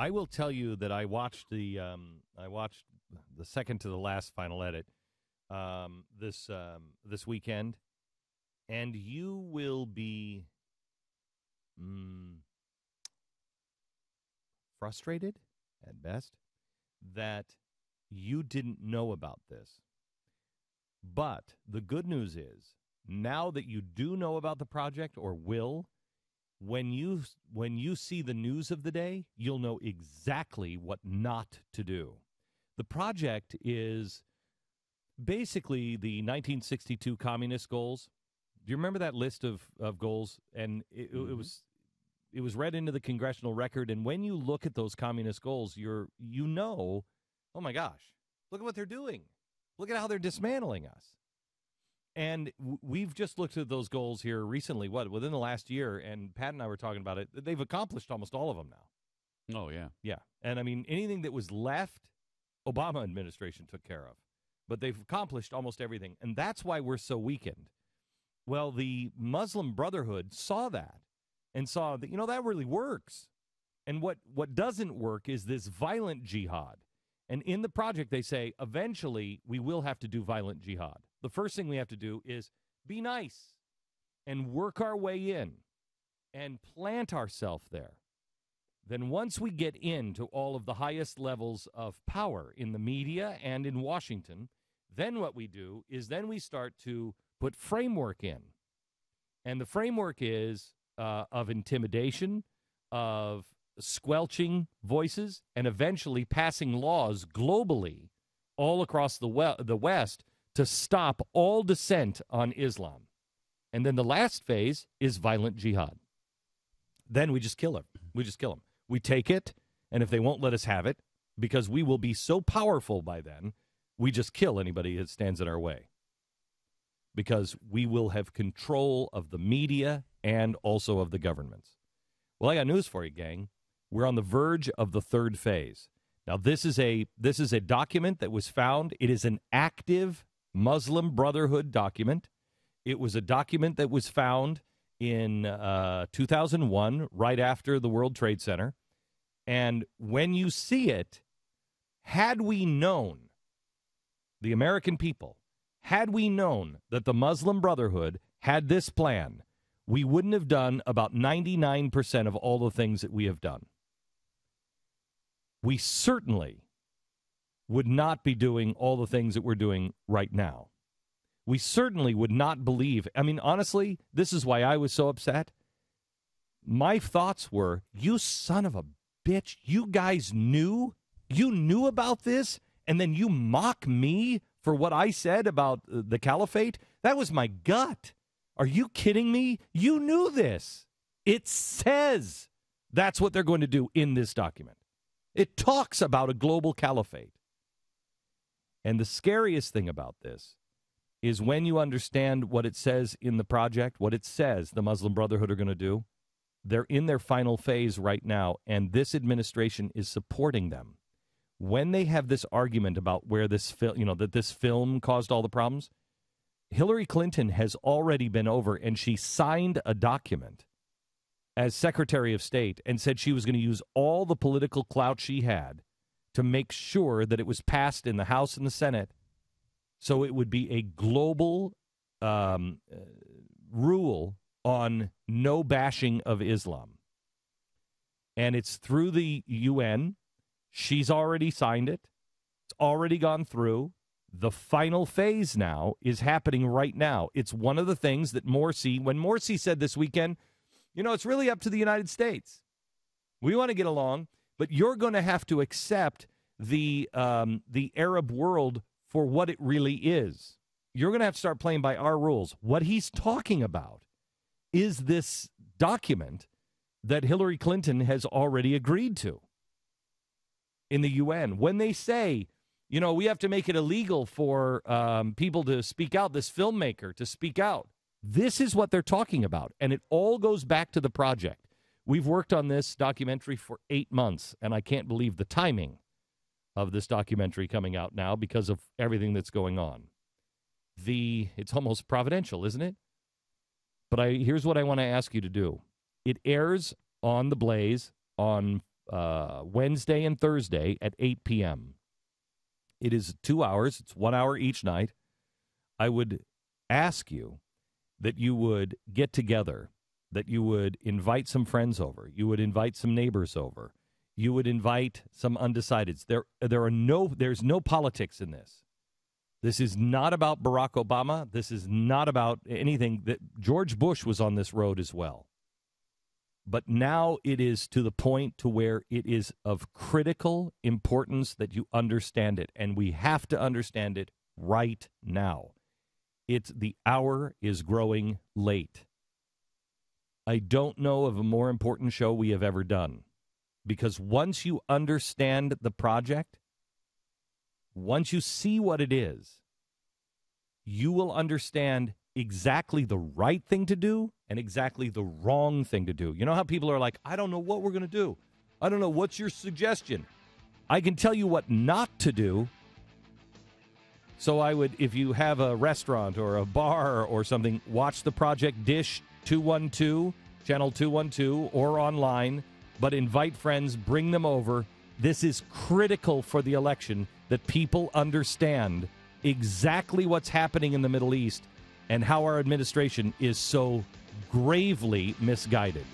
I will tell you that I watched the second to the last final edit this weekend, and you will be frustrated at best that you didn't know about this. But the good news is, now that you do know about the project, or will, when you see the news of the day, you'll know exactly what not to do. The project is basically the 1962 communist goals. Do you remember that list of goals? And it was read into the congressional record. And when you look at those communist goals, you know, oh my gosh, look at what they're doing. Look at how they're dismantling us. And we've just looked at those goals here recently, within the last year, and Pat and I were talking about it. They've accomplished almost all of them now. Oh, yeah. Yeah. And, I mean, anything that was left, Obama administration took care of. But they've accomplished almost everything. And that's why we're so weakened. Well, the Muslim Brotherhood saw that and saw that, that really works. And what doesn't work is this violent jihad. And in the project, they say, eventually, we will have to do violent jihad. The first thing we have to do is be nice and work our way in and plant ourselves there. Then once we get into all of the highest levels of power in the media and in Washington, then what we do is then we start to put framework in. And the framework is of intimidation, of squelching voices, and eventually passing laws globally all across the West to stop all dissent on Islam. And then the last phase is violent jihad. Then we just kill them. We just kill them. We take it, and if they won't let us have it, because we will be so powerful by then, we just kill anybody that stands in our way. Because we will have control of the media and also of the governments. Well, I got news for you, gang. We're on the verge of the third phase. Now, this is a document that was found. It is an active Muslim Brotherhood document. It was a document that was found in 2001, right after the World Trade Center. And when you see it, had we known, the American people, had we known that the Muslim Brotherhood had this plan, we wouldn't have done about 99% of all the things that we have done. We certainly would not be doing all the things that we're doing right now. We certainly would not believe. I mean, honestly, this is why I was so upset. My thoughts were, you son of a bitch, you guys knew? You knew about this? And then you mock me for what I said about the caliphate? That was my gut. Are you kidding me? You knew this. It says that's what they're going to do in this document. It talks about a global caliphate. And the scariest thing about this is when you understand what it says in the project, what it says the Muslim Brotherhood are going to do, they're in their final phase right now, and this administration is supporting them. When they have this argument about where this that this film caused all the problems, Hillary Clinton has already been over, and she signed a document as Secretary of State and said she was going to use all the political clout she had to make sure that it was passed in the House and the Senate, so it would be a global rule on no bashing of Islam. And it's through the UN. She's already signed it. It's already gone through. The final phase now is happening right now. It's one of the things that when Morsi said this weekend, it's really up to the United States. We want to get along, but you're going to have to accept the Arab world for what it really is. You're going to have to start playing by our rules. What he's talking about is this document that Hillary Clinton has already agreed to in the UN. When they say, we have to make it illegal for people to speak out, this filmmaker to speak out, this is what they're talking about. And it all goes back to the project. We've worked on this documentary for 8 months, and I can't believe the timing of this documentary coming out now because of everything that's going on. It's almost providential, isn't it? But here's what I want to ask you to do. It airs on The Blaze on Wednesday and Thursday at 8 p.m. It is 2 hours. It's 1 hour each night. I would ask you that you would get together, that you would invite some friends over, you would invite some neighbors over, you would invite some undecideds. There's no politics in this. This is not about Barack Obama. This is not about anything. That George Bush was on this road as well. But now it is to the point to where it is of critical importance that you understand it, and we have to understand it right now. The hour is growing late. I don't know of a more important show we have ever done, because once you understand the project, once you see what it is, you will understand exactly the right thing to do and exactly the wrong thing to do. You know how people are like, I don't know what we're going to do. I don't know. What's your suggestion? I can tell you what not to do. So I would, if you have a restaurant or a bar or something, watch the Project Dish 212, channel 212, or online, but invite friends, bring them over. This is critical for the election, that people understand exactly what's happening in the Middle East and how our administration is so gravely misguided.